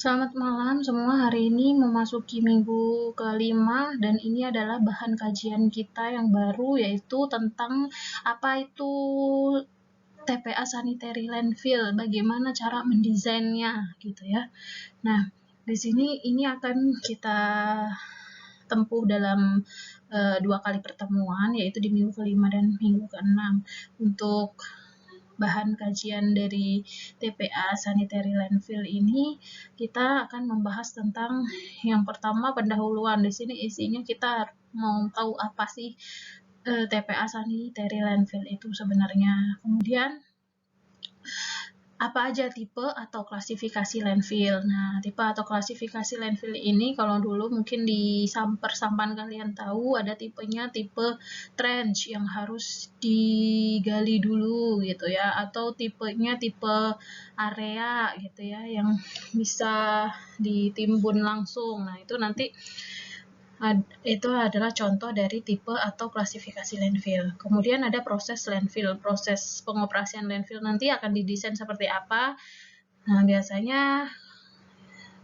Selamat malam semua, hari ini memasuki minggu kelima dan ini adalah bahan kajian kita yang baru, yaitu tentang apa itu TPA Sanitary Landfill, bagaimana cara mendesainnya gitu ya. Nah, di sini ini akan kita tempuh dalam 2 kali pertemuan, yaitu di minggu kelima dan minggu keenam. Untuk bahan kajian dari TPA Sanitary Landfill ini, kita akan membahas tentang yang pertama pendahuluan. Di sini isinya kita mau tahu apa sih TPA Sanitary Landfill itu sebenarnya. Kemudian apa aja tipe atau klasifikasi landfill. Nah, tipe atau klasifikasi landfill ini kalau dulu mungkin di persampahan kalian tahu ada tipenya tipe trench yang harus digali dulu gitu ya, atau tipenya tipe area gitu ya yang bisa ditimbun langsung. Nah, itu nanti itu adalah contoh dari tipe atau klasifikasi landfill. Kemudian ada proses landfill. Proses pengoperasian landfill nanti akan didesain seperti apa. Nah, biasanya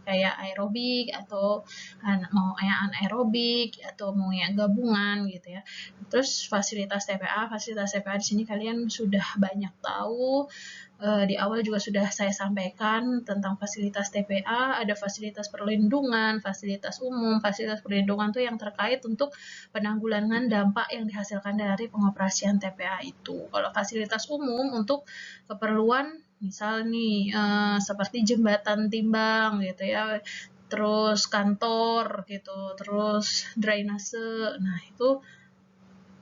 kayak aerobik atau mau yang anaerobik atau mau yang gabungan gitu ya. Terus fasilitas TPA di sini kalian sudah banyak tahu. Di awal juga sudah saya sampaikan tentang fasilitas TPA, ada fasilitas perlindungan, fasilitas umum. Fasilitas perlindungan itu yang terkait untuk penanggulangan dampak yang dihasilkan dari pengoperasian TPA itu. Kalau fasilitas umum untuk keperluan misal nih seperti jembatan timbang gitu ya, terus kantor gitu, terus drainase. Nah, itu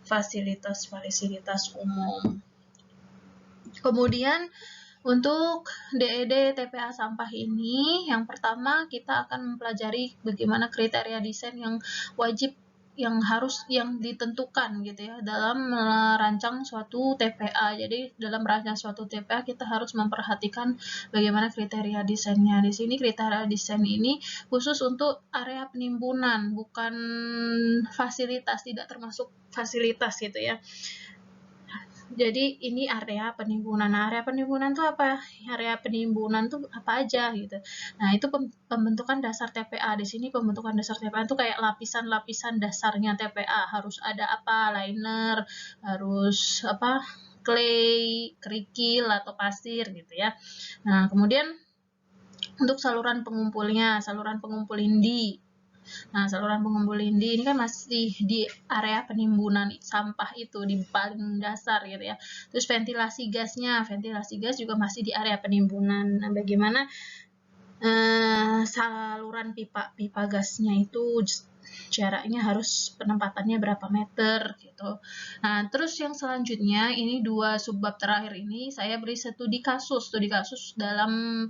fasilitas umum. Kemudian untuk DED TPA sampah ini, yang pertama kita akan mempelajari bagaimana kriteria desain yang wajib yang ditentukan gitu ya dalam merancang suatu TPA. Jadi dalam merancang suatu TPA kita harus memperhatikan bagaimana kriteria desainnya. Di sini kriteria desain ini khusus untuk area penimbunan, bukan fasilitas, tidak termasuk fasilitas gitu ya. Jadi ini area penimbunan. Nah, area penimbunan itu apa? Area penimbunan itu apa aja gitu. Nah, itu pembentukan dasar TPA. Di sini pembentukan dasar TPA itu kayak lapisan-lapisan dasarnya TPA. Harus ada apa? Liner, harus apa? Clay, kerikil atau pasir gitu ya. Nah, kemudian untuk saluran pengumpul lindi. Nah, saluran pengumpul lindi ini kan masih di area penimbunan sampah itu, di paling dasar gitu ya. Terus ventilasi gas juga masih di area penimbunan. Nah, bagaimana saluran pipa gasnya itu jaraknya harus penempatannya berapa meter gitu. Nah, terus yang selanjutnya ini 2 subbab terakhir ini saya beri studi kasus dalam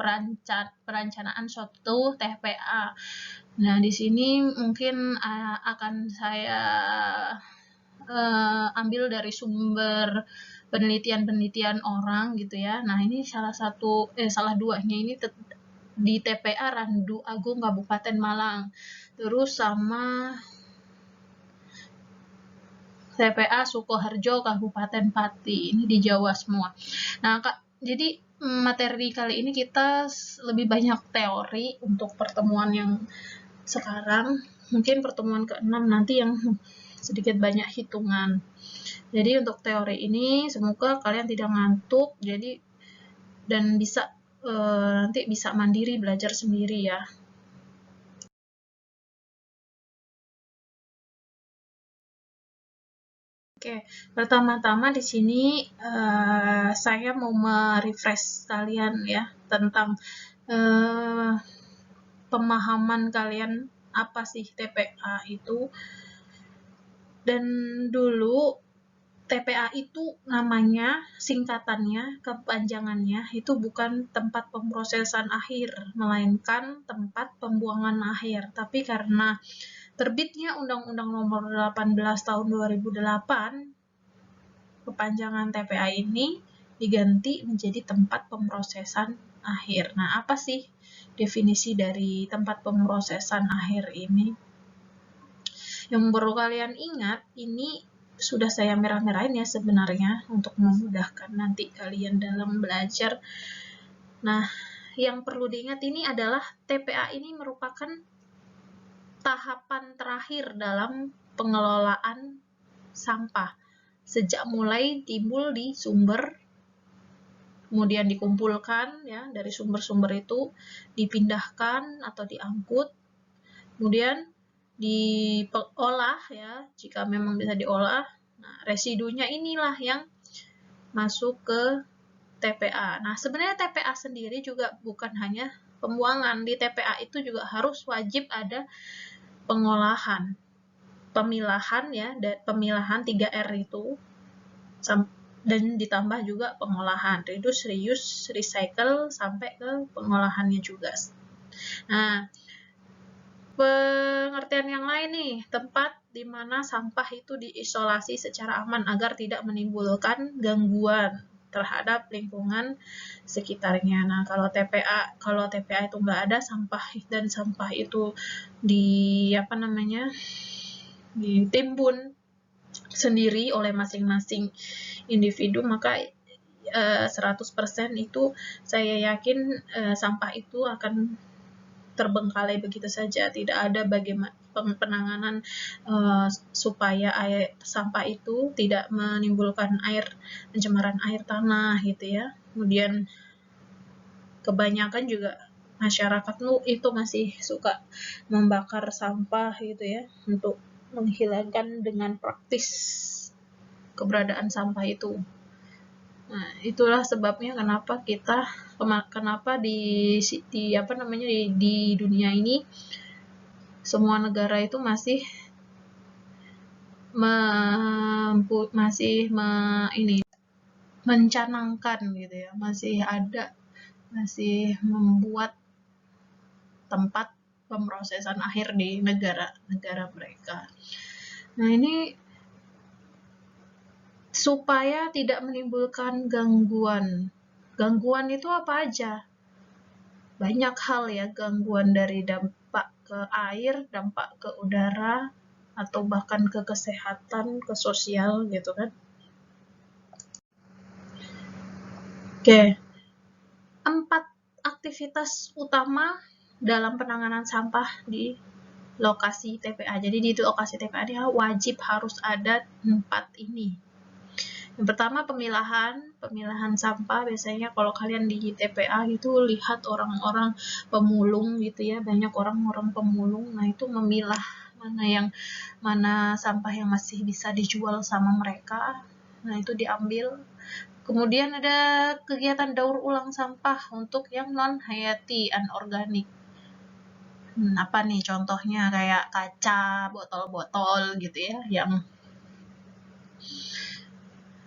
perencanaan suatu TPA. Nah, di sini mungkin akan saya ambil dari sumber penelitian orang gitu ya. Nah, ini salah duanya ini di TPA Randu Agung Kabupaten Malang. Terus sama TPA Sukoharjo Kabupaten Pati. Ini di Jawa semua. Nah, jadi materi kali ini kita lebih banyak teori untuk pertemuan yang sekarang. Mungkin pertemuan ke-6 nanti yang sedikit banyak hitungan. Jadi untuk teori ini semoga kalian tidak ngantuk, dan bisa nanti bisa mandiri belajar sendiri ya. Oke, pertama-tama di sini saya mau merefresh kalian ya tentang pemahaman kalian apa sih TPA itu. Dan dulu TPA itu namanya, singkatannya, kepanjangannya itu bukan tempat pemrosesan akhir, melainkan tempat pembuangan akhir. Tapi karena terbitnya Undang-Undang Nomor 18 Tahun 2008, kepanjangan TPA ini diganti menjadi tempat pemrosesan akhir. Nah, apa sih definisi dari tempat pemrosesan akhir ini? Yang perlu kalian ingat, ini sudah saya merah-merahin ya sebenarnya untuk memudahkan nanti kalian dalam belajar. Nah, yang perlu diingat ini adalah TPA ini merupakan tahapan terakhir dalam pengelolaan sampah. Sejak mulai timbul di sumber, kemudian dikumpulkan ya dari sumber-sumber itu, dipindahkan atau diangkut, kemudian diolah ya, jika memang bisa diolah. Nah, residunya inilah yang masuk ke TPA. Nah, sebenarnya TPA sendiri juga bukan hanya pembuangan. Di TPA itu juga harus wajib ada pengolahan, pemilahan ya, pemilahan 3R itu, dan ditambah juga pengolahan, reduce, reuse, recycle, sampai ke pengolahannya juga. Nah, pengertian yang lain nih, tempat di mana sampah itu diisolasi secara aman agar tidak menimbulkan gangguan terhadap lingkungan sekitarnya. Nah, kalau TPA itu nggak ada sampah, dan sampah itu ditimbun sendiri oleh masing-masing individu, maka 100% itu saya yakin sampah itu akan terbengkalai begitu saja. Tidak ada bagaimana penanganan supaya sampah itu tidak menimbulkan pencemaran air tanah gitu ya. Kemudian kebanyakan juga masyarakat itu masih suka membakar sampah gitu ya, untuk menghilangkan dengan praktis keberadaan sampah itu. Nah, itulah sebabnya kenapa di dunia ini semua negara itu masih mencanangkan gitu ya, masih membuat tempat pemrosesan akhir di negara-negara mereka. Nah, ini supaya tidak menimbulkan gangguan. Gangguan itu apa aja? Banyak hal ya, gangguan dari dampak ke air, dampak ke udara, atau bahkan ke kesehatan, ke sosial gitu kan. Oke. 4 aktivitas utama dalam penanganan sampah di lokasi TPA. Jadi di lokasi TPA dia wajib harus ada 4 ini. Yang pertama pemilahan sampah. Biasanya kalau kalian di TPA gitu lihat orang-orang pemulung gitu ya, banyak orang-orang pemulung. Nah, itu memilah mana sampah yang masih bisa dijual sama mereka. Nah, itu diambil. Kemudian ada kegiatan daur ulang sampah untuk yang non-hayati, anorganik. Apa nih contohnya? Kayak kaca, botol-botol gitu ya, yang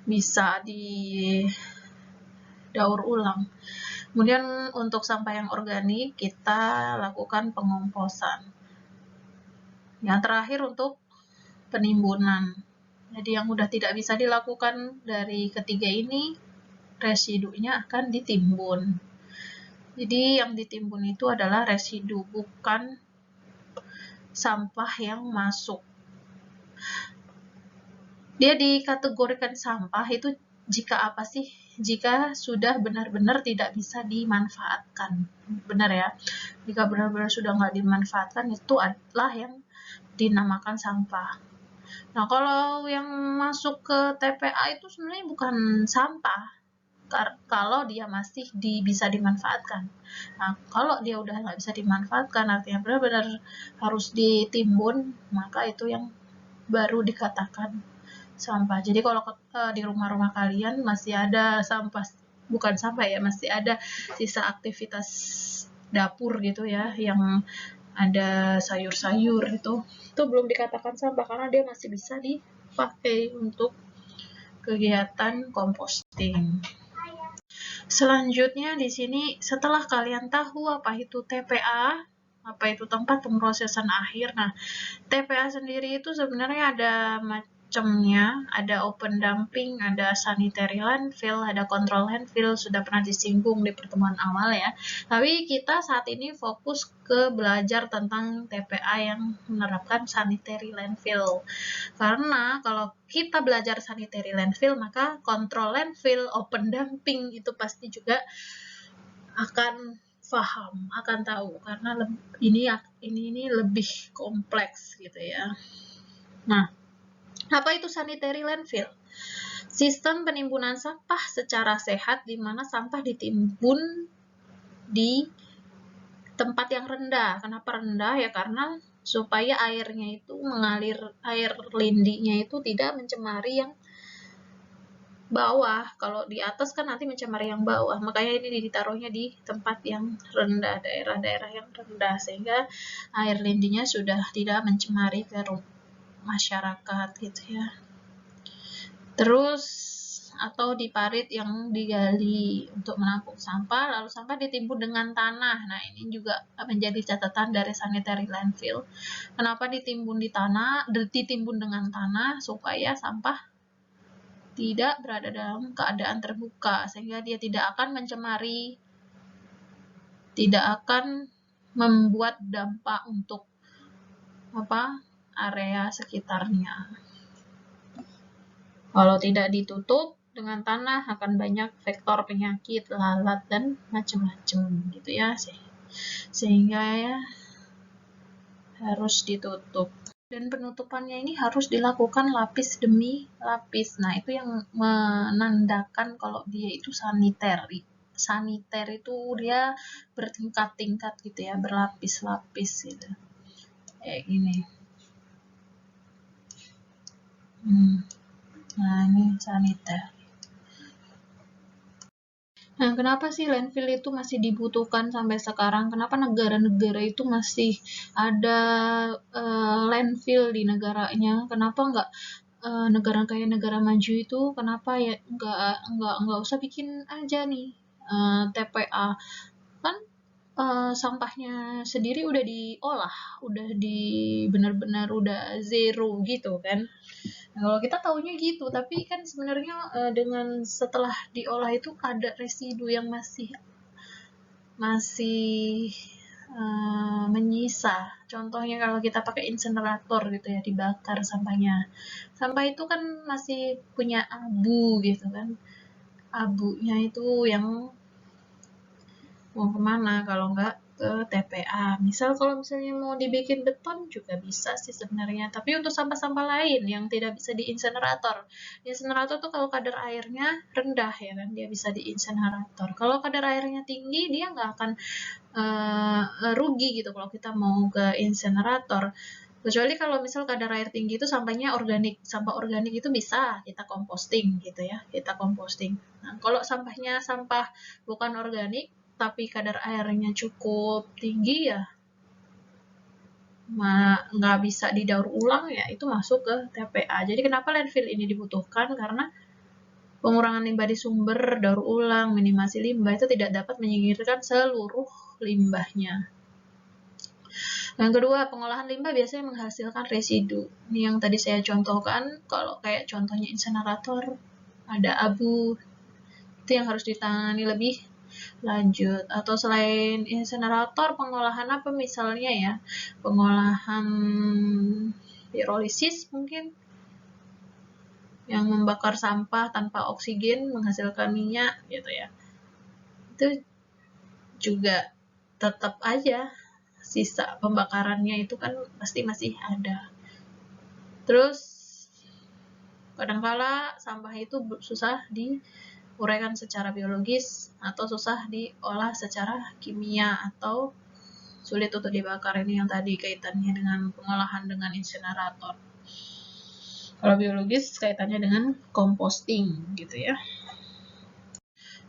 bisa didaur ulang. Kemudian untuk sampah yang organik, kita lakukan pengomposan. Yang terakhir untuk penimbunan. Jadi yang udah tidak bisa dilakukan dari ketiga ini, residunya akan ditimbun. Jadi yang ditimbun itu adalah residu, bukan sampah yang masuk. Dia dikategorikan sampah itu jika apa sih? Jika sudah benar-benar tidak bisa dimanfaatkan. Benar ya? Jika benar-benar sudah nggak dimanfaatkan, itu adalah yang dinamakan sampah. Nah, kalau yang masuk ke TPA itu sebenarnya bukan sampah, kalau dia masih bisa dimanfaatkan. Nah, kalau dia udah nggak bisa dimanfaatkan, artinya benar-benar harus ditimbun, maka itu yang baru dikatakan sampah. Jadi kalau di rumah-rumah kalian masih ada sampah, bukan sampah ya, masih ada sisa aktivitas dapur gitu ya, yang ada sayur-sayur itu belum dikatakan sampah karena dia masih bisa dipakai untuk kegiatan composting. Selanjutnya di sini, setelah kalian tahu apa itu TPA, apa itu tempat pemrosesan akhir. Nah, TPA sendiri itu sebenarnya ada macamnya, ada open dumping, ada sanitary landfill, ada control landfill, sudah pernah disinggung di pertemuan awal ya. Tapi kita saat ini fokus ke belajar tentang TPA yang menerapkan sanitary landfill. Karena kalau kita belajar sanitary landfill, maka control landfill, open dumping itu pasti juga akan paham, akan tahu karena ini lebih kompleks gitu ya. Nah, apa itu sanitary landfill? Sistem penimbunan sampah secara sehat di mana sampah ditimbun di tempat yang rendah. Kenapa rendah? Ya karena supaya airnya itu mengalir, air lindinya itu tidak mencemari yang bawah. Kalau di atas kan nanti mencemari yang bawah. Makanya ini ditaruhnya di tempat yang rendah, daerah-daerah yang rendah, sehingga air lindinya sudah tidak mencemari ke masyarakat gitu ya. Terus atau di parit yang digali untuk menampung sampah, lalu sampah ditimbun dengan tanah. Nah, ini juga menjadi catatan dari sanitary landfill. Kenapa ditimbun di tanah, ditimbun dengan tanah? Supaya sampah tidak berada dalam keadaan terbuka, sehingga dia tidak akan mencemari, tidak akan membuat dampak untuk area sekitarnya. Kalau tidak ditutup dengan tanah akan banyak vektor penyakit, lalat, dan macam-macam gitu ya. Sehingga ya harus ditutup. Dan penutupannya ini harus dilakukan lapis demi lapis. Nah, itu yang menandakan kalau dia itu saniter. Saniter itu dia bertingkat-tingkat gitu ya, berlapis-lapis gitu. Kayak gini. Nah, ini saniter. Nah, kenapa sih landfill itu masih dibutuhkan sampai sekarang? Kenapa negara-negara itu masih ada landfill di negaranya? Kenapa nggak negara kayak negara maju itu kenapa ya nggak usah bikin aja nih TPA? Kan sampahnya sendiri udah diolah, udah benar-benar udah zero gitu kan. Nah, kalau kita taunya gitu, tapi kan sebenarnya dengan setelah diolah itu ada residu yang masih menyisa. Contohnya kalau kita pakai insenerator gitu ya, dibakar sampahnya. Sampah itu kan masih punya abu gitu kan. Abunya itu yang mau kemana kalau nggak ke TPA. Misal kalau misalnya mau dibikin beton juga bisa sih sebenarnya. Tapi untuk sampah-sampah lain yang tidak bisa diinsenerator. Insenerator tuh kalau kadar airnya rendah ya kan, dia bisa diinsenerator. Kalau kadar airnya tinggi dia nggak akan rugi gitu kalau kita mau ke insenerator. Kecuali kalau misal kadar air tinggi itu sampahnya organik. Sampah organik itu bisa kita composting gitu ya, kita composting. Nah, kalau sampahnya sampah bukan organik tapi kadar airnya cukup tinggi ya nggak bisa didaur ulang ya itu masuk ke TPA. Jadi kenapa landfill ini dibutuhkan? Karena pengurangan limbah di sumber, daur ulang, minimasi limbah itu tidak dapat menyingkirkan seluruh limbahnya. Yang kedua, pengolahan limbah biasanya menghasilkan residu. Ini yang tadi saya contohkan, kalau kayak contohnya insenerator, ada abu, itu yang harus ditangani lebih lanjut. Atau selain insenerator, pengolahan apa misalnya ya? Pengolahan pirolisis mungkin, yang membakar sampah tanpa oksigen menghasilkan minyak gitu ya. Itu juga tetap aja sisa pembakarannya itu kan pasti masih ada. Terus kadangkala sampah itu susah diuraikan secara biologis atau susah diolah secara kimia atau sulit untuk dibakar. Ini yang tadi kaitannya dengan pengolahan dengan insenerator. Kalau biologis kaitannya dengan composting gitu ya.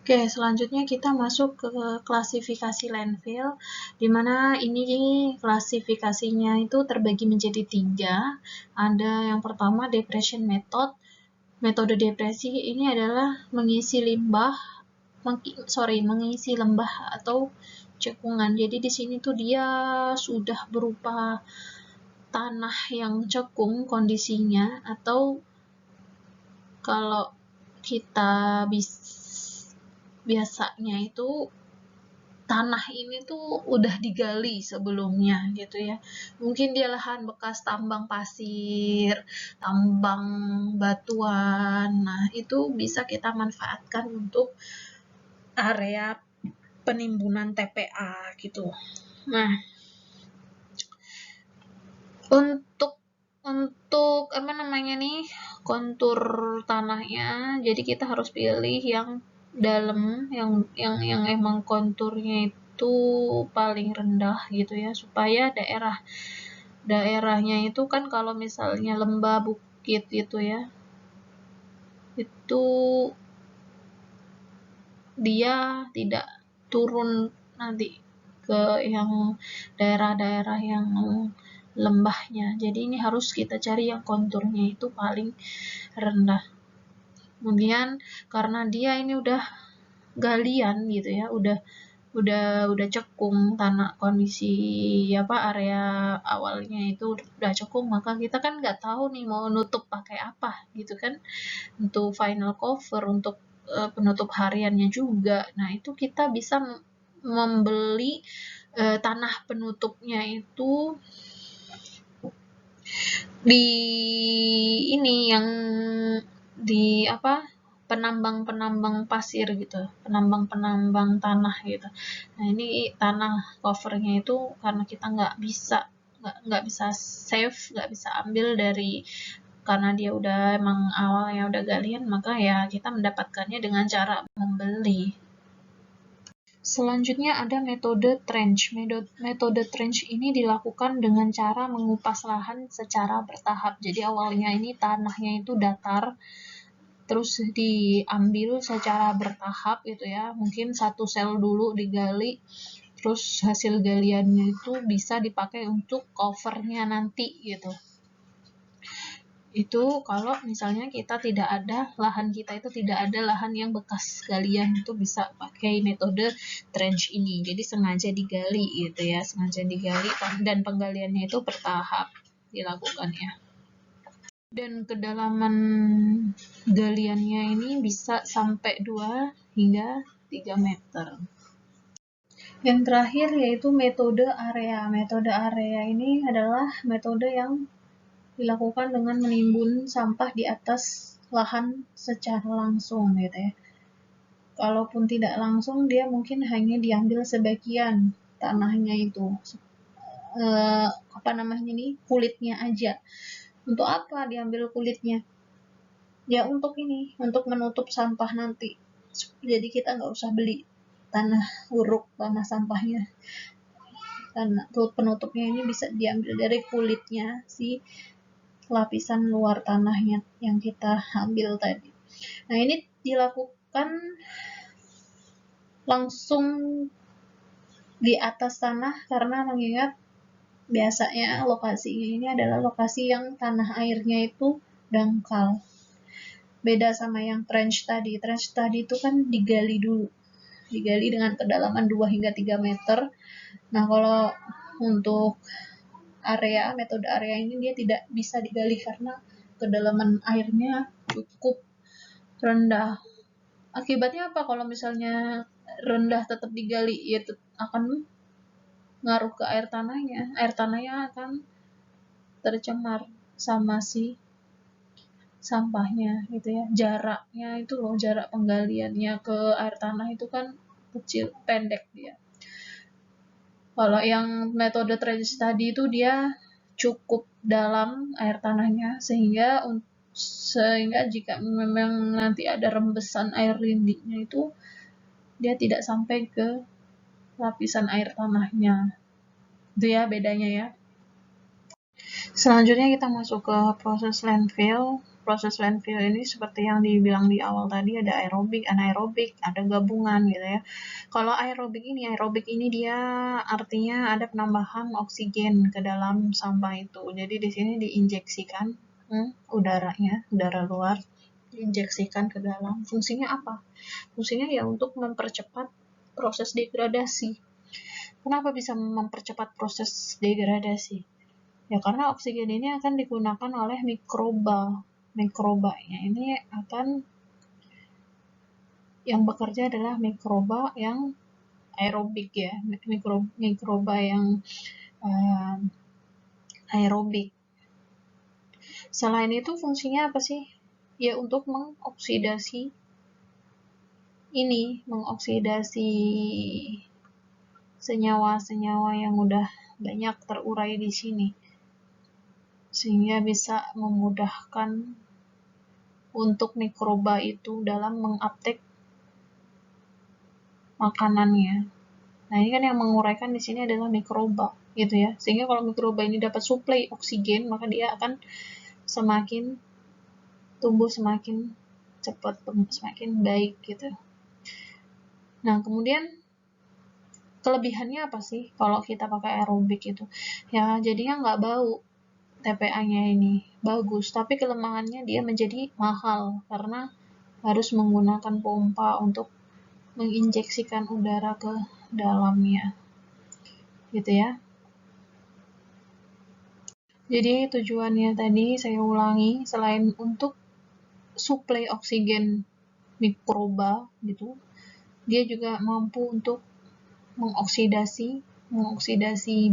Oke, selanjutnya kita masuk ke klasifikasi landfill, di mana ini klasifikasinya itu terbagi menjadi 3. Ada yang pertama depression method. Metode depresi ini adalah mengisi lembah atau cekungan. Jadi di sini tuh dia sudah berupa tanah yang cekung kondisinya, atau kalau kita biasanya itu tanah ini tuh udah digali sebelumnya gitu ya. Mungkin dia lahan bekas tambang pasir, tambang batuan. Nah, itu bisa kita manfaatkan untuk area penimbunan TPA gitu. Nah, untuk apa namanya nih, kontur tanahnya, jadi kita harus pilih yang dalam, yang emang konturnya itu paling rendah gitu ya, supaya daerahnya itu kan kalau misalnya lembah bukit gitu ya, itu dia tidak turun nanti ke yang daerah-daerah yang lembahnya. Jadi ini harus kita cari yang konturnya itu paling rendah. Kemudian karena dia ini udah galian gitu ya, udah cekung tanah, kondisi area awalnya itu udah cekung, maka kita kan nggak tahu nih mau nutup pakai apa gitu kan, untuk final cover, untuk penutup hariannya juga. Nah, itu kita bisa membeli tanah penutupnya itu di ini, yang di penambang-penambang pasir gitu, penambang-penambang tanah gitu. Nah, ini tanah covernya itu karena kita nggak bisa save, nggak bisa ambil dari, karena dia udah emang awalnya udah galian, maka ya kita mendapatkannya dengan cara membeli. Selanjutnya ada metode trench. Metode trench ini dilakukan dengan cara mengupas lahan secara bertahap. Jadi awalnya ini tanahnya itu datar, terus diambil secara bertahap gitu ya. Mungkin satu sel dulu digali, terus hasil galiannya itu bisa dipakai untuk covernya nanti gitu. Itu kalau misalnya kita lahan kita itu tidak ada lahan yang bekas galian, itu bisa pakai metode trench ini. Jadi sengaja digali gitu ya, sengaja digali, dan penggaliannya itu bertahap dilakukannya. Dan kedalaman galiannya ini bisa sampai 2 hingga 3 meter. Yang terakhir yaitu metode area. Metode area ini adalah metode yang dilakukan dengan menimbun sampah di atas lahan secara langsung gitu ya. Kalaupun tidak langsung, dia mungkin hanya diambil sebagian tanahnya itu, kulitnya aja. Untuk apa diambil kulitnya? Ya untuk menutup sampah nanti. Jadi kita nggak usah beli tanah uruk, tanah sampahnya. Tanah penutupnya ini bisa diambil dari kulitnya, si lapisan luar tanahnya yang kita ambil tadi. Nah, ini dilakukan langsung di atas tanah karena mengingat biasanya lokasinya ini adalah lokasi yang tanah airnya itu dangkal. Beda sama yang trench tadi. Trench tadi itu kan digali dulu. Digali dengan kedalaman 2 hingga 3 meter. Nah, kalau untuk metode area ini dia tidak bisa digali karena kedalaman airnya cukup rendah. Akibatnya apa kalau misalnya rendah tetap digali? Ya akan ngaruh ke air tanahnya. Air tanahnya akan tercemar sama si sampahnya gitu ya. Jaraknya itu loh, jarak penggaliannya ke air tanah itu kan kecil, pendek dia. Kalau yang metode trench tadi itu dia cukup dalam air tanahnya, sehingga jika memang nanti ada rembesan air rindinya itu dia tidak sampai ke lapisan air tanahnya. Itu ya bedanya ya. Selanjutnya kita masuk ke proses landfill. Proses landfill ini seperti yang dibilang di awal tadi, ada aerobik, anaerobik, ada gabungan gitu ya. Kalau aerobik ini dia artinya ada penambahan oksigen ke dalam sampah itu. Jadi di sini diinjeksikan udaranya, udara luar diinjeksikan ke dalam. Fungsinya apa? Fungsinya ya untuk mempercepat proses degradasi. Kenapa bisa mempercepat proses degradasi? Ya karena oksigen ini akan digunakan oleh mikroba. Mikrobanya ini akan, yang bekerja adalah mikroba yang aerobik ya, mikroba yang aerobik. Selain itu fungsinya apa sih? Ya untuk mengoksidasi ini mengoksidasi senyawa-senyawa yang udah banyak terurai di sini, sehingga bisa memudahkan untuk mikroba itu dalam menguptake makanannya. Nah, ini kan yang menguraikan di sini adalah mikroba, gitu ya. Sehingga kalau mikroba ini dapat suplai oksigen, maka dia akan semakin tumbuh semakin cepat, semakin baik, gitu. Nah, kemudian kelebihannya apa sih kalau kita pakai aerobik itu? Ya, jadinya nggak bau. TPA-nya ini bagus, tapi kelemahannya dia menjadi mahal karena harus menggunakan pompa untuk menginjeksikan udara ke dalamnya, gitu ya. Jadi tujuannya tadi saya ulangi, selain untuk suplai oksigen mikroba gitu, dia juga mampu untuk mengoksidasi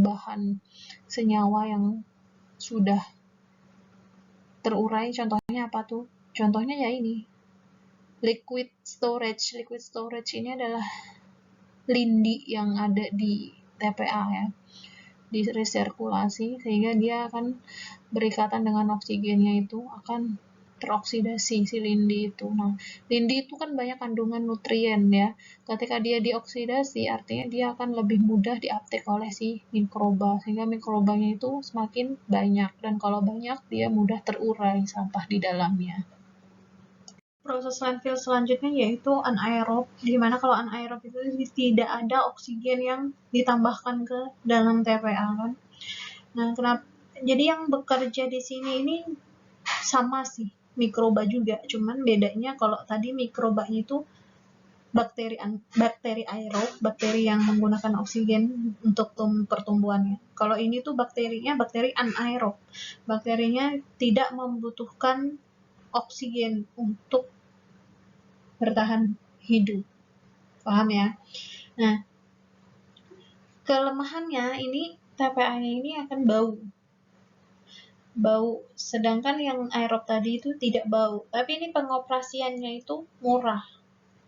bahan senyawa yang sudah terurai. Contohnya apa tuh? Contohnya ya ini, liquid storage. Liquid storage ini adalah lindi yang ada di TPA ya, di resirkulasi, sehingga dia akan berikatan dengan oksigennya itu akan teroksidasi si lindi itu. Nah, lindi itu kan banyak kandungan nutrien ya. Ketika dia dioksidasi, artinya dia akan lebih mudah diuptake oleh si mikroba, sehingga mikrobanya itu semakin banyak, dan kalau banyak dia mudah terurai sampah di dalamnya. Proses landfill selanjutnya yaitu anaerob, di mana kalau anaerob itu tidak ada oksigen yang ditambahkan ke dalam TPA kan. Nah, jadi yang bekerja di sini ini sama sih, mikroba juga, cuman bedanya kalau tadi mikrobanya itu bakteri aerob, bakteri yang menggunakan oksigen untuk pertumbuhannya. Kalau ini tuh bakterinya bakteri anaerob, bakterinya tidak membutuhkan oksigen untuk bertahan hidup, paham ya? Nah, kelemahannya ini TPA-nya ini akan bau, sedangkan yang aerob tadi itu tidak bau, tapi ini pengoperasiannya itu murah,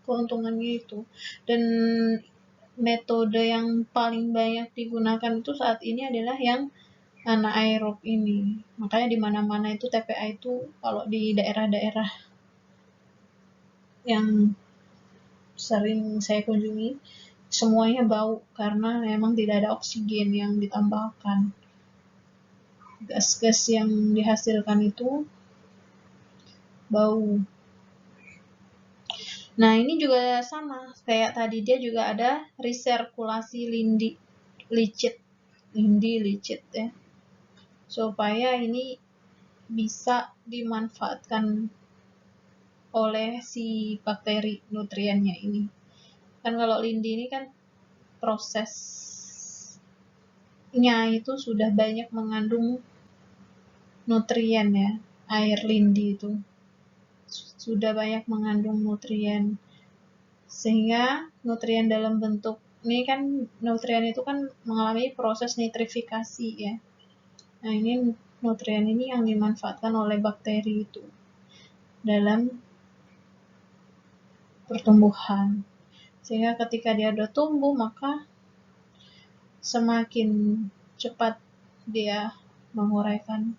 keuntungannya itu. Dan metode yang paling banyak digunakan itu saat ini adalah yang anaerob ini. Makanya di mana-mana itu TPA itu kalau di daerah-daerah yang sering saya kunjungi, semuanya bau karena memang tidak ada oksigen yang ditambahkan. Gas-gas yang dihasilkan itu bau. Nah, ini juga sama kayak tadi, dia juga ada resirkulasi lindi licit ya, supaya ini bisa dimanfaatkan oleh si bakteri nutriennya ini. Kan kalau lindi ini kan prosesnya itu sudah banyak mengandung nutrien ya, air lindi itu sudah banyak mengandung nutrien, sehingga nutrien dalam bentuk ini kan, nutrien itu kan mengalami proses nitrifikasi ya. Nah, ini nutrien ini yang dimanfaatkan oleh bakteri itu dalam pertumbuhan, sehingga ketika dia udah tumbuh maka semakin cepat dia menguraikan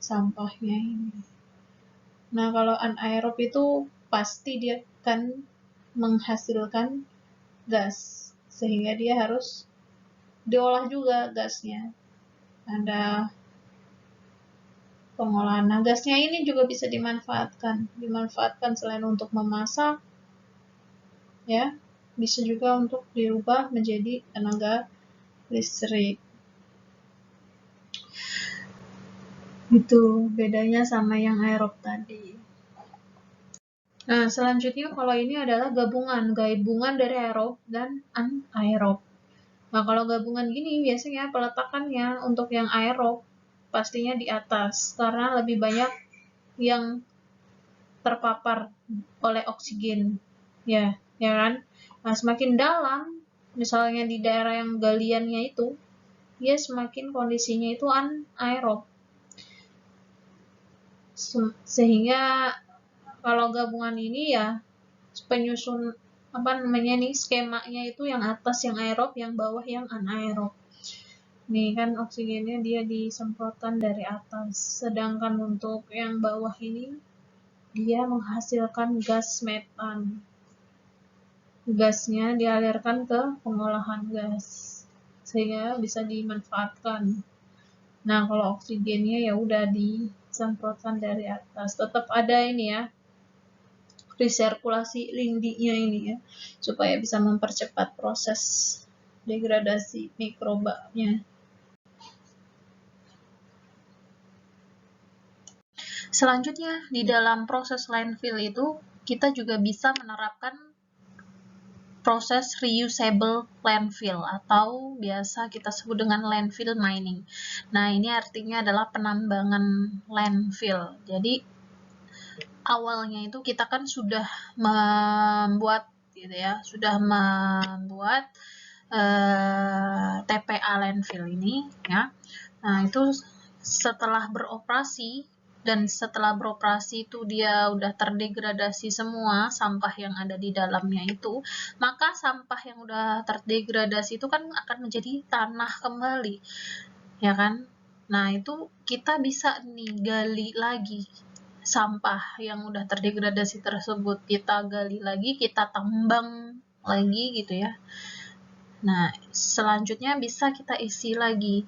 sampahnya ini. Nah, kalau anaerob itu pasti dia akan menghasilkan gas, sehingga dia harus diolah juga gasnya. Ada pengolahan. Nah, gasnya ini juga bisa dimanfaatkan selain untuk memasak ya, bisa juga untuk dirubah menjadi tenaga listrik. Itu bedanya sama yang aerob tadi. Nah, selanjutnya kalau ini adalah gabungan dari aerob dan anaerob. Nah, kalau gabungan gini biasanya peletakannya untuk yang aerob pastinya di atas karena lebih banyak yang terpapar oleh oksigen. Ya kan? Nah, semakin dalam, misalnya di daerah yang galiannya itu, dia semakin kondisinya itu anaerob. Sehingga kalau gabungan ini ya apa namanya nih, skemanya itu yang atas yang aerob, yang bawah yang anaerob. Nih kan oksigennya dia disemprotkan dari atas, sedangkan untuk yang bawah ini dia menghasilkan gas metan. Gasnya dialirkan ke pengolahan gas sehingga bisa dimanfaatkan. Nah, kalau oksigennya ya udah disemprotkan dari atas. Tetap ada ini ya, resirkulasi lindinya ini ya, supaya bisa mempercepat proses degradasi mikrobanya. Selanjutnya, di dalam proses landfill itu, kita juga bisa menerapkan proses reusable landfill atau biasa kita sebut dengan landfill mining. Nah, ini artinya adalah penambangan landfill. Jadi, awalnya itu kita kan sudah membuat gitu ya, sudah membuat TPA landfill ini ya. Nah, itu setelah beroperasi, dan setelah beroperasi itu dia udah terdegradasi semua sampah yang ada di dalamnya itu, maka sampah yang udah terdegradasi itu kan akan menjadi tanah kembali, ya kan? Nah, itu kita bisa nih gali lagi sampah yang udah terdegradasi tersebut, kita gali lagi, kita tambang lagi gitu ya. Nah, selanjutnya bisa kita isi lagi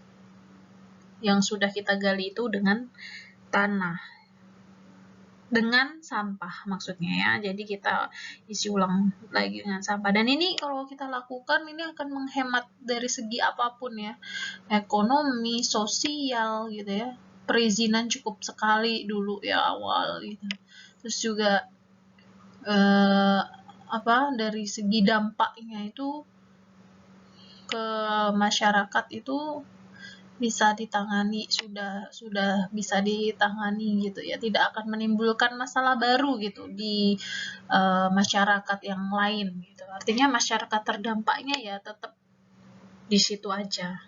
yang sudah kita gali itu dengan tanah, dengan sampah maksudnya ya. Jadi kita isi ulang lagi dengan sampah. Dan ini kalau kita lakukan, ini akan menghemat dari segi apapun ya, ekonomi, sosial gitu ya. Perizinan cukup sekali dulu ya awal gitu. Terus juga dari segi dampaknya itu ke masyarakat itu bisa ditangani, sudah bisa ditangani gitu ya, tidak akan menimbulkan masalah baru gitu di masyarakat yang lain gitu. Artinya masyarakat terdampaknya ya tetap di situ aja.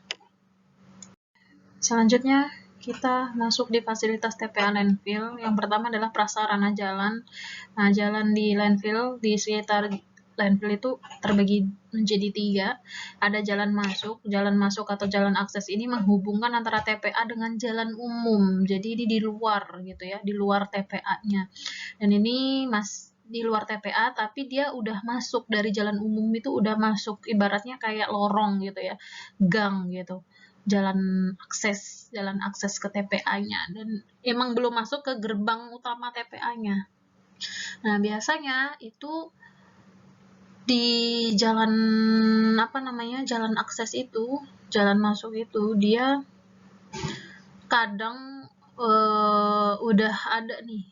Selanjutnya kita masuk di fasilitas TPA landfill. Yang pertama adalah prasarana jalan. Nah, jalan di landfill, di sekitar landfill itu terbagi menjadi 3. Ada jalan masuk atau jalan akses ini menghubungkan antara TPA dengan jalan umum. Jadi ini di luar gitu ya, di luar TPA-nya. Dan ini di luar TPA, tapi dia udah masuk dari jalan umum, itu udah masuk, ibaratnya kayak lorong gitu ya, gang gitu. Jalan akses ke TPA-nya, dan emang belum masuk ke gerbang utama TPA-nya. Nah, biasanya itu di jalan jalan akses itu, jalan masuk itu, dia kadang udah ada nih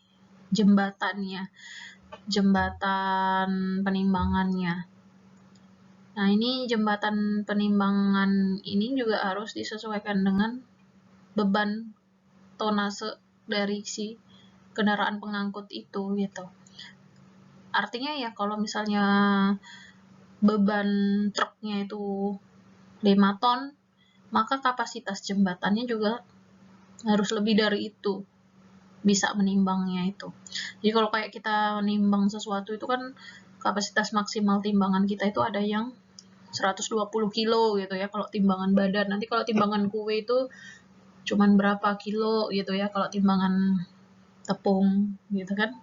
jembatan penimbangannya. Nah, ini jembatan penimbangan ini juga harus disesuaikan dengan beban tonase dari si kendaraan pengangkut itu gitu. Artinya ya kalau misalnya beban truknya itu 5 ton, maka kapasitas jembatannya juga harus lebih dari itu, bisa menimbangnya itu. Jadi kalau kayak kita menimbang sesuatu itu kan kapasitas maksimal timbangan kita itu ada yang 120 kilo gitu ya kalau timbangan badan. Nanti kalau timbangan kue itu cuman berapa kilo gitu ya kalau timbangan tepung gitu kan.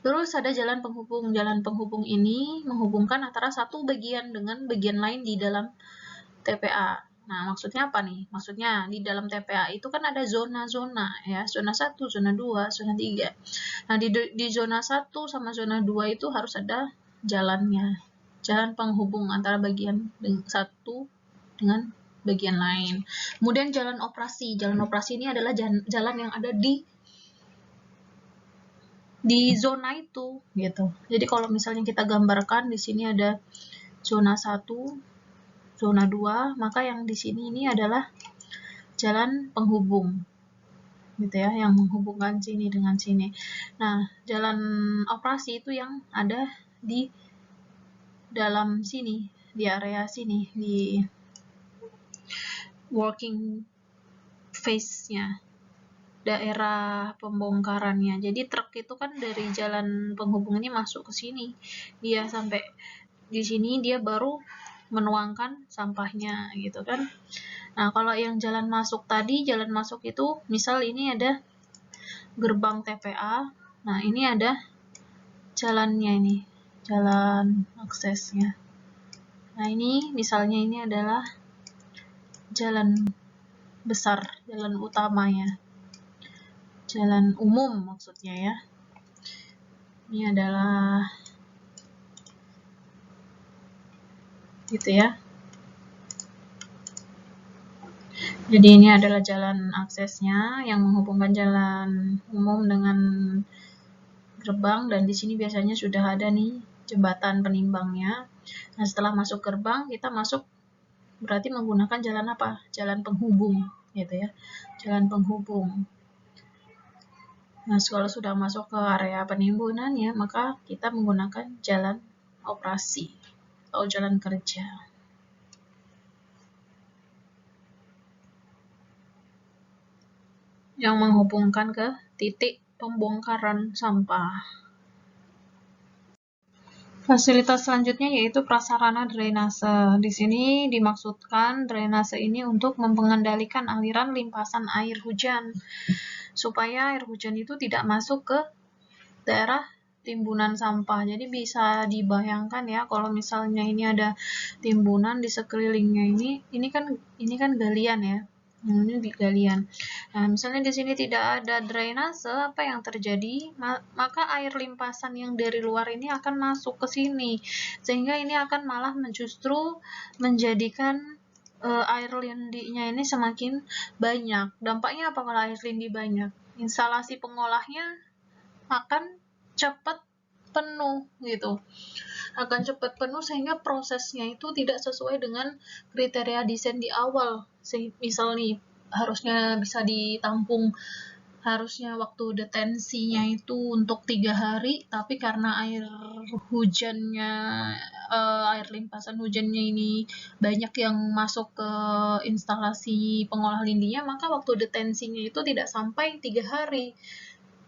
Terus ada jalan penghubung. Jalan penghubung ini menghubungkan antara satu bagian dengan bagian lain di dalam TPA. Nah, maksudnya apa nih? Maksudnya di dalam TPA itu kan ada zona-zona ya, zona 1, zona 2, zona 3. Nah, di zona 1 sama zona 2 itu harus ada jalannya. Jalan penghubung antara bagian satu dengan bagian lain. Kemudian jalan operasi. Jalan operasi ini adalah jalan yang ada di zona itu gitu. Jadi kalau misalnya kita gambarkan di sini ada zona 1, zona 2, maka yang di sini ini adalah jalan penghubung gitu ya, yang menghubungkan sini dengan sini. Nah, jalan operasi itu yang ada di dalam sini, di area sini, di working phase-nya. daerah pembongkarannya. Jadi truk itu kan dari jalan penghubung ini masuk ke sini, dia sampai di sini dia baru menuangkan sampahnya gitu kan. Nah, kalau yang jalan masuk tadi, jalan masuk itu misal ini ada gerbang TPA. Nah, ini ada jalannya ini, jalan aksesnya. Nah, ini misalnya ini adalah jalan besar, jalan utamanya. Jalan umum maksudnya ya. Ini adalah gitu ya. Jadi ini adalah jalan aksesnya yang menghubungkan jalan umum dengan gerbang, dan di sini biasanya sudah ada nih jembatan penimbangnya. Nah, setelah masuk gerbang, kita masuk berarti menggunakan jalan apa? Jalan penghubung gitu ya. Jalan penghubung. Nah, kalau sudah masuk ke area penimbunannya, maka kita menggunakan jalan operasi atau jalan kerja. Yang menghubungkan ke titik pembongkaran sampah. Fasilitas selanjutnya yaitu prasarana drainase. Di sini dimaksudkan drainase ini untuk mengendalikan aliran limpasan air hujan, supaya air hujan itu tidak masuk ke daerah timbunan sampah. Jadi bisa dibayangkan ya, kalau misalnya ini ada timbunan di sekelilingnya ini kan galian ya. Ini di galian. Nah, misalnya di sini tidak ada drainase, apa yang terjadi? Maka air limpasan yang dari luar ini akan masuk ke sini, sehingga ini akan malah justru menjadikan air lindinya ini semakin banyak. Dampaknya apa kalau air lindi banyak? Instalasi pengolahnya akan cepat penuh gitu, akan cepat penuh sehingga prosesnya itu tidak sesuai dengan kriteria desain di awal. Misal nih, harusnya bisa ditampung, harusnya waktu detensinya itu untuk 3 hari, tapi karena air hujannya, air limpasan hujannya ini banyak yang masuk ke instalasi pengolah lindinya, maka waktu detensinya itu tidak sampai 3 hari.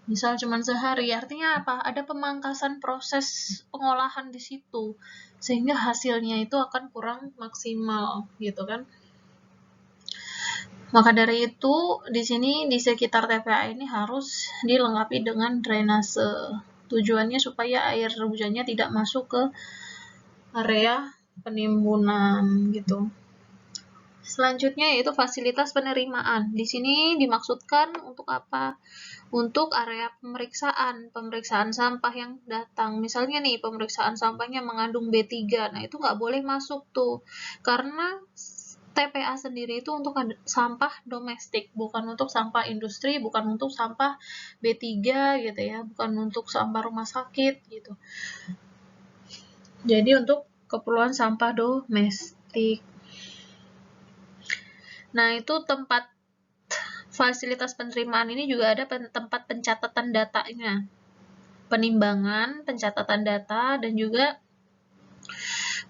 Misal cuma sehari, artinya apa? Ada pemangkasan proses pengolahan di situ, sehingga hasilnya itu akan kurang maksimal, gitu kan? Maka dari itu, di sini di sekitar TPA ini harus dilengkapi dengan drainase. Tujuannya supaya air hujannya tidak masuk ke area penimbunan, gitu. Selanjutnya yaitu fasilitas penerimaan. Di sini dimaksudkan untuk apa? Untuk area pemeriksaan sampah yang datang. Misalnya nih, pemeriksaan sampahnya mengandung B3, nah itu nggak boleh masuk tuh, karena TPA sendiri itu untuk sampah domestik, bukan untuk sampah industri, bukan untuk sampah B3 gitu ya, bukan untuk sampah rumah sakit gitu. Jadi untuk keperluan sampah domestik. Nah, itu tempat fasilitas penerimaan ini juga ada tempat pencatatan datanya, penimbangan, pencatatan data, dan juga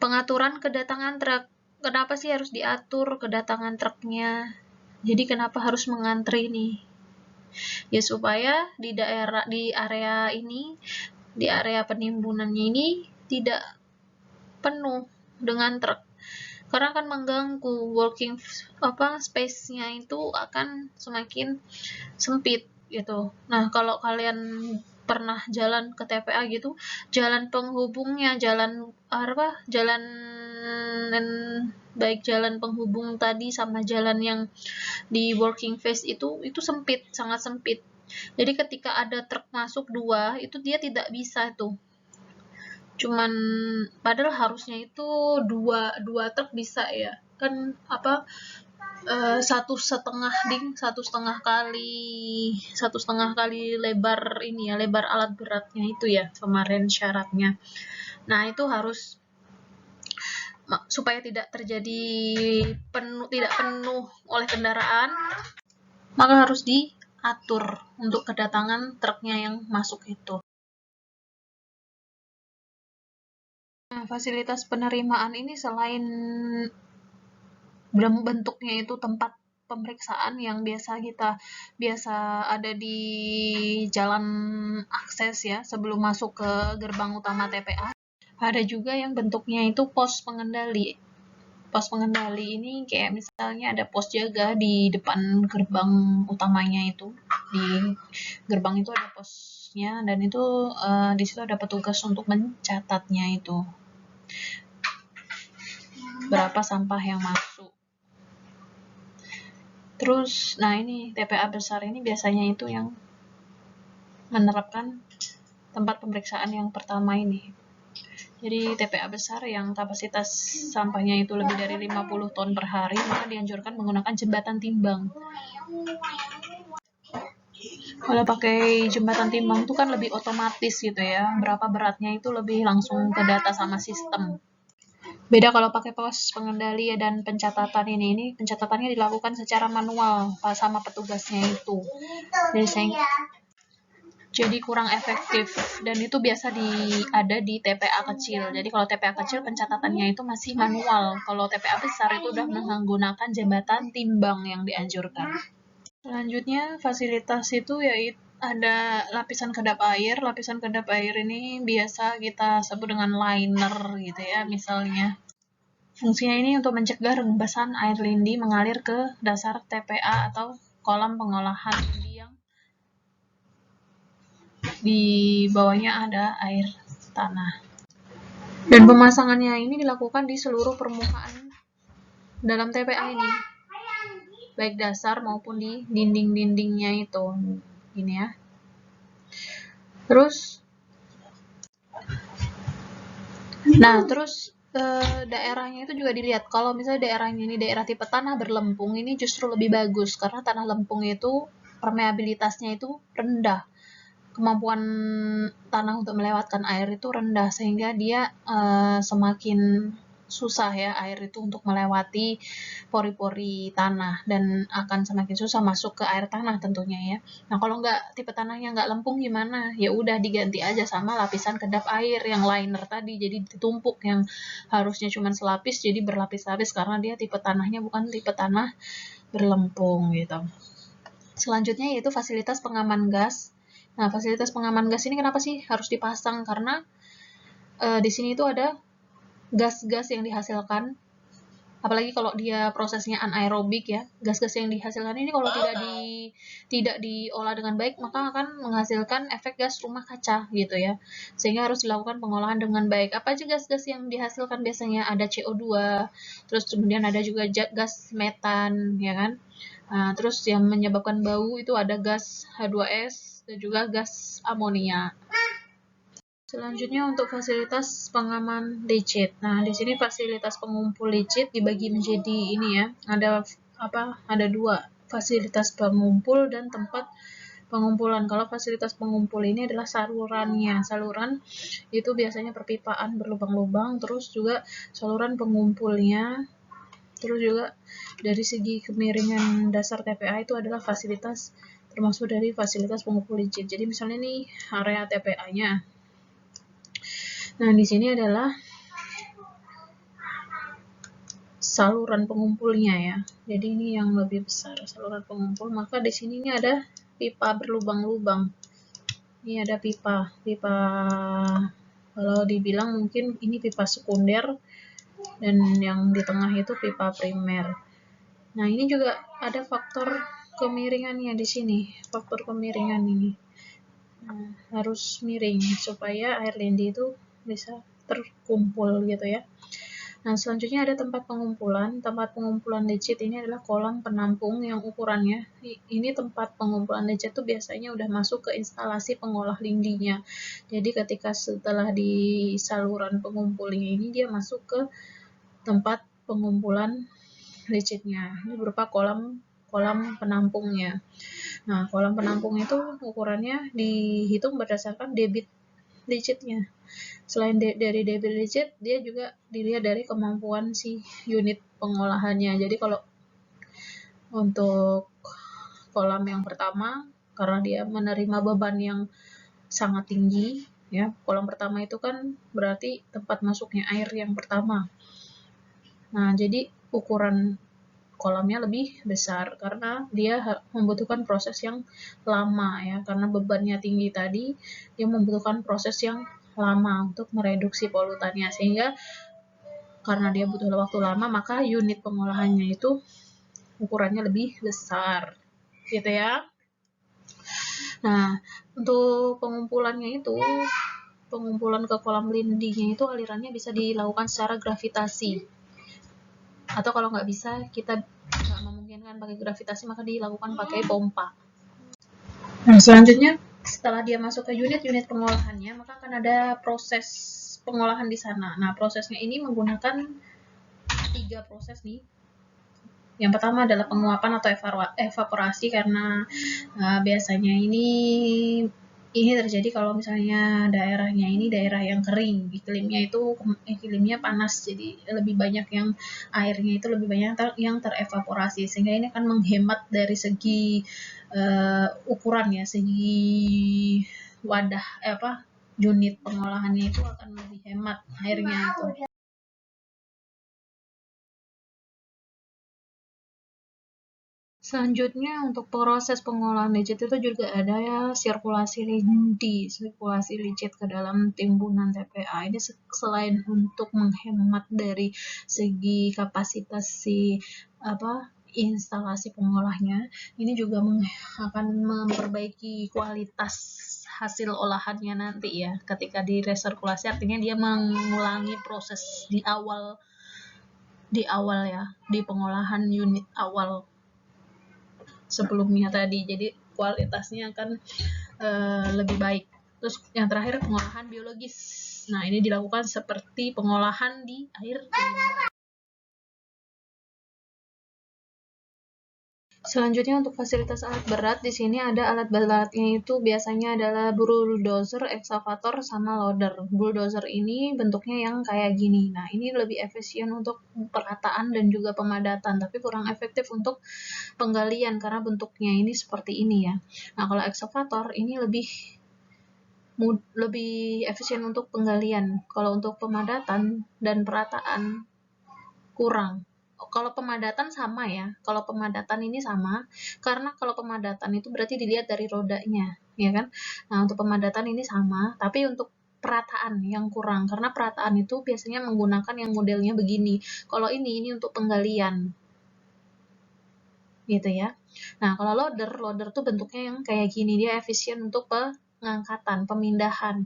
pengaturan kedatangan truk. Kenapa sih harus diatur kedatangan truknya? Jadi kenapa harus mengantri nih? Ya supaya di area ini, di area penimbunannya ini tidak penuh dengan truk. Karena akan mengganggu working space-nya itu akan semakin sempit gitu. Nah, kalau kalian pernah jalan ke TPA gitu, jalan penghubungnya, jalan baik jalan penghubung tadi sama jalan yang di working phase itu sempit, sangat sempit. Jadi ketika ada truk masuk 2, itu dia tidak bisa tuh. Cuman padahal harusnya itu dua truk bisa ya. Kan apa, 1,5 kali lebar ini ya, lebar alat beratnya itu ya kemarin syaratnya. Nah, itu harus supaya tidak terjadi tidak penuh oleh kendaraan, maka harus diatur untuk kedatangan truknya yang masuk itu. Nah, fasilitas penerimaan ini selain bentuknya itu tempat pemeriksaan yang biasa ada di jalan akses ya sebelum masuk ke gerbang utama TPA. Ada juga yang bentuknya itu pos pengendali. Pos pengendali ini kayak misalnya ada pos jaga di depan gerbang utamanya itu. Di gerbang itu ada posnya dan itu di situ ada petugas untuk mencatatnya itu. Berapa sampah yang masuk. Terus, nah ini TPA besar ini biasanya itu yang menerapkan tempat pemeriksaan yang pertama ini. Jadi TPA besar yang kapasitas sampahnya itu lebih dari 50 ton per hari, maka dianjurkan menggunakan jembatan timbang. Kalau pakai jembatan timbang itu kan lebih otomatis gitu ya, berapa beratnya itu lebih langsung ke data sama sistem. Beda kalau pakai pos pengendali dan pencatatan ini pencatatannya dilakukan secara manual sama petugasnya itu. Jadi kurang efektif dan itu biasa ada di TPA kecil. Jadi kalau TPA kecil pencatatannya itu masih manual. Kalau TPA besar itu udah menggunakan jembatan timbang yang dianjurkan. Selanjutnya fasilitas itu yaitu ada lapisan kedap air. Lapisan kedap air ini biasa kita sebut dengan liner gitu ya misalnya. Fungsinya ini untuk mencegah rembesan air lindi mengalir ke dasar TPA atau kolam pengolahan lindi yang di bawahnya ada air tanah. Dan pemasangannya ini dilakukan di seluruh permukaan dalam TPA ini, baik dasar maupun di dinding-dindingnya itu. Ini ya. Terus, daerahnya itu juga dilihat. Kalau misalnya daerahnya ini daerah tipe tanah berlempung, ini justru lebih bagus karena tanah lempung itu permeabilitasnya itu rendah. Kemampuan tanah untuk melewatkan air itu rendah sehingga dia semakin susah ya air itu untuk melewati pori-pori tanah dan akan semakin susah masuk ke air tanah tentunya ya. Nah kalau tipe tanahnya nggak lempung gimana? Ya udah diganti aja sama lapisan kedap air yang liner tadi, jadi ditumpuk yang harusnya cuma selapis jadi berlapis-lapis karena dia tipe tanahnya bukan tipe tanah berlempung gitu. Selanjutnya yaitu fasilitas pengaman gas. Nah, fasilitas pengaman gas ini kenapa sih harus dipasang? Karena di sini itu ada gas-gas yang dihasilkan, apalagi kalau dia prosesnya anaerobik ya. Gas-gas yang dihasilkan ini kalau tidak diolah dengan baik, maka akan menghasilkan efek gas rumah kaca gitu ya. Sehingga harus dilakukan pengolahan dengan baik. Apa aja gas-gas yang dihasilkan biasanya? Ada CO2, terus kemudian ada juga gas metan, ya kan? Nah, terus yang menyebabkan bau itu ada gas H2S dan juga gas amonia. Selanjutnya untuk fasilitas pengaman licit. Nah, di sini fasilitas pengumpul licit dibagi menjadi ini ya. Ada dua, fasilitas pengumpul dan tempat pengumpulan. Kalau fasilitas pengumpul ini adalah salurannya. Saluran itu biasanya perpipaan berlubang-lubang, terus juga saluran pengumpulnya. Terus juga dari segi kemiringan dasar TPA itu adalah fasilitas termasuk dari fasilitas pengumpul licit. Jadi misalnya nih area TPA-nya. Nah, di sini adalah saluran pengumpulnya ya. Jadi ini yang lebih besar saluran pengumpul, maka di sini ini ada pipa berlubang-lubang. Ini ada pipa kalau dibilang mungkin ini pipa sekunder dan yang di tengah itu pipa primer. Nah, ini juga ada faktor kemiringannya di sini. Faktor kemiringan ini. Nah, harus miring supaya air lindi itu bisa terkumpul gitu ya. Nah, selanjutnya ada tempat pengumpulan. Tempat pengumpulan licit ini adalah kolam penampung yang ukurannya. Ini tempat pengumpulan licit itu biasanya udah masuk ke instalasi pengolah lindinya. Jadi ketika setelah di saluran pengumpulnya ini dia masuk ke tempat pengumpulan licitnya. Ini berupa kolam penampungnya. Nah, kolam penampung itu ukurannya dihitung berdasarkan debit licitnya. Selain dari debit licit, dia juga dilihat dari kemampuan si unit pengolahannya. Jadi kalau untuk kolam yang pertama, karena dia menerima beban yang sangat tinggi, ya, kolam pertama itu kan berarti tempat masuknya air yang pertama. Nah, jadi ukuran kolamnya lebih besar karena dia membutuhkan proses yang lama ya, karena bebannya tinggi tadi dia membutuhkan proses yang lama untuk mereduksi polutannya, sehingga karena dia butuh waktu lama maka unit pengolahannya itu ukurannya lebih besar gitu ya. Nah, untuk pengumpulannya itu, pengumpulan ke kolam lindingnya itu alirannya bisa dilakukan secara gravitasi, atau kalau nggak bisa, kita nggak memungkinkan pakai gravitasi, maka dilakukan pakai pompa. Nah, selanjutnya setelah dia masuk ke unit pengolahannya, maka akan ada proses pengolahan di sana. Nah, prosesnya ini menggunakan 3 proses nih. Yang pertama adalah penguapan atau evaporasi, karena biasanya ini terjadi kalau misalnya daerahnya ini daerah yang kering, iklimnya panas, jadi lebih banyak yang airnya itu lebih banyak yang terevaporasi, sehingga ini akan menghemat dari segi ukuran ya, segi wadah unit pengolahannya itu akan lebih hemat airnya itu. Selanjutnya untuk proses pengolahan licit itu juga ada ya sirkulasi licit ke dalam timbunan TPA. Ini selain untuk menghemat dari segi kapasitas instalasi pengolahnya, ini juga akan memperbaiki kualitas hasil olahannya nanti ya. Ketika diresirkulasi artinya dia mengulangi proses di awal ya, di pengolahan unit awal sebelumnya tadi, jadi kualitasnya akan lebih baik. Terus yang terakhir pengolahan biologis. Nah, ini dilakukan seperti pengolahan di air. Selanjutnya untuk fasilitas alat berat, di sini ada alat beratnya itu biasanya adalah bulldozer, ekskavator, sama loader. Bulldozer ini bentuknya yang kayak gini. Nah, ini lebih efisien untuk perataan dan juga pemadatan, tapi kurang efektif untuk penggalian karena bentuknya ini seperti ini ya. Nah, kalau ekskavator ini lebih efisien untuk penggalian. Kalau untuk pemadatan dan perataan kurang. Kalau pemadatan sama ya, kalau pemadatan ini sama, karena kalau pemadatan itu berarti dilihat dari rodanya, ya kan? Nah, untuk pemadatan ini sama, tapi untuk perataan yang kurang, karena perataan itu biasanya menggunakan yang modelnya begini. Kalau ini untuk penggalian, gitu ya. Nah, kalau loader tuh bentuknya yang kayak gini, dia efisien untuk pengangkatan, pemindahan,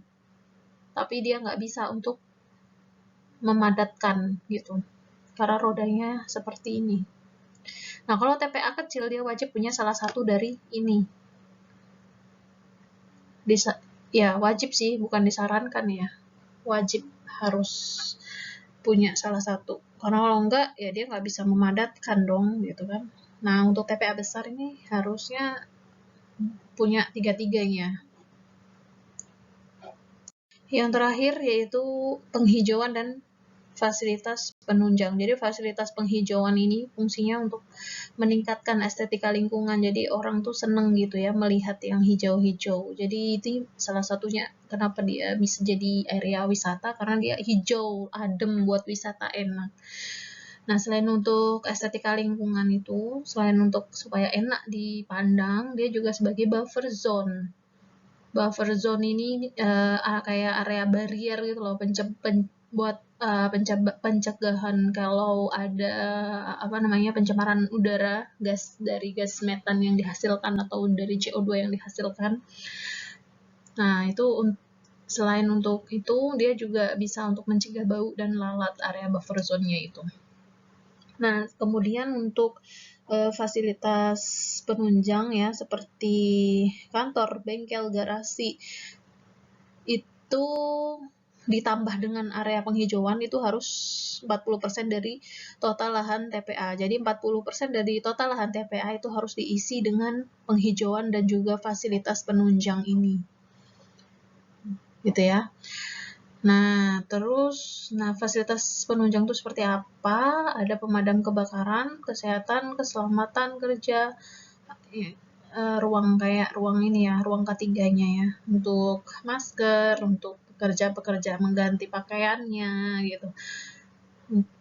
tapi dia nggak bisa untuk memadatkan gitu, karena rodanya seperti ini. Nah, kalau TPA kecil, dia wajib punya salah satu dari ini. Ya, wajib sih, bukan disarankan ya. Wajib harus punya salah satu. Karena kalau enggak, ya dia nggak bisa memadatkan dong, gitu kan. Nah, untuk TPA besar ini harusnya punya tiga-tiganya. Yang terakhir yaitu penghijauan dan fasilitas penunjang. Jadi fasilitas penghijauan ini fungsinya untuk meningkatkan estetika lingkungan. Jadi orang tuh seneng gitu ya melihat yang hijau-hijau. Jadi itu salah satunya kenapa dia bisa jadi area wisata, karena dia hijau, adem, buat wisata enak. Nah, selain untuk estetika lingkungan itu, selain untuk supaya enak dipandang, dia juga sebagai buffer zone. Buffer zone ini kayak area barrier gitu loh, buat pencegahan kalau ada pencemaran udara, dari gas metan yang dihasilkan atau dari CO2 yang dihasilkan. Nah, itu selain untuk itu, dia juga bisa untuk mencegah bau dan lalat area buffer zone-nya itu. Nah, kemudian untuk fasilitas penunjang ya, seperti kantor, bengkel, garasi, itu ditambah dengan area penghijauan itu harus 40% dari total lahan TPA. Jadi 40% dari total lahan TPA itu harus diisi dengan penghijauan dan juga fasilitas penunjang ini. Gitu ya. Nah, terus fasilitas penunjang itu seperti apa? Ada pemadam kebakaran, kesehatan, keselamatan kerja, ruang ketiganya ya, untuk masker, untuk pekerja-pekerja mengganti pakaiannya gitu.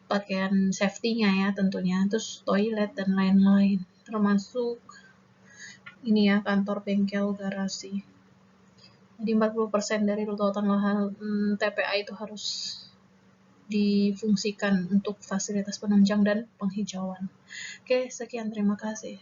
pakaian safety-nya ya tentunya, terus toilet dan lain-lain, termasuk ini ya, kantor, bengkel, garasi. Jadi 40% dari total lahan TPA itu harus difungsikan untuk fasilitas penunjang dan penghijauan. Oke, sekian, terima kasih.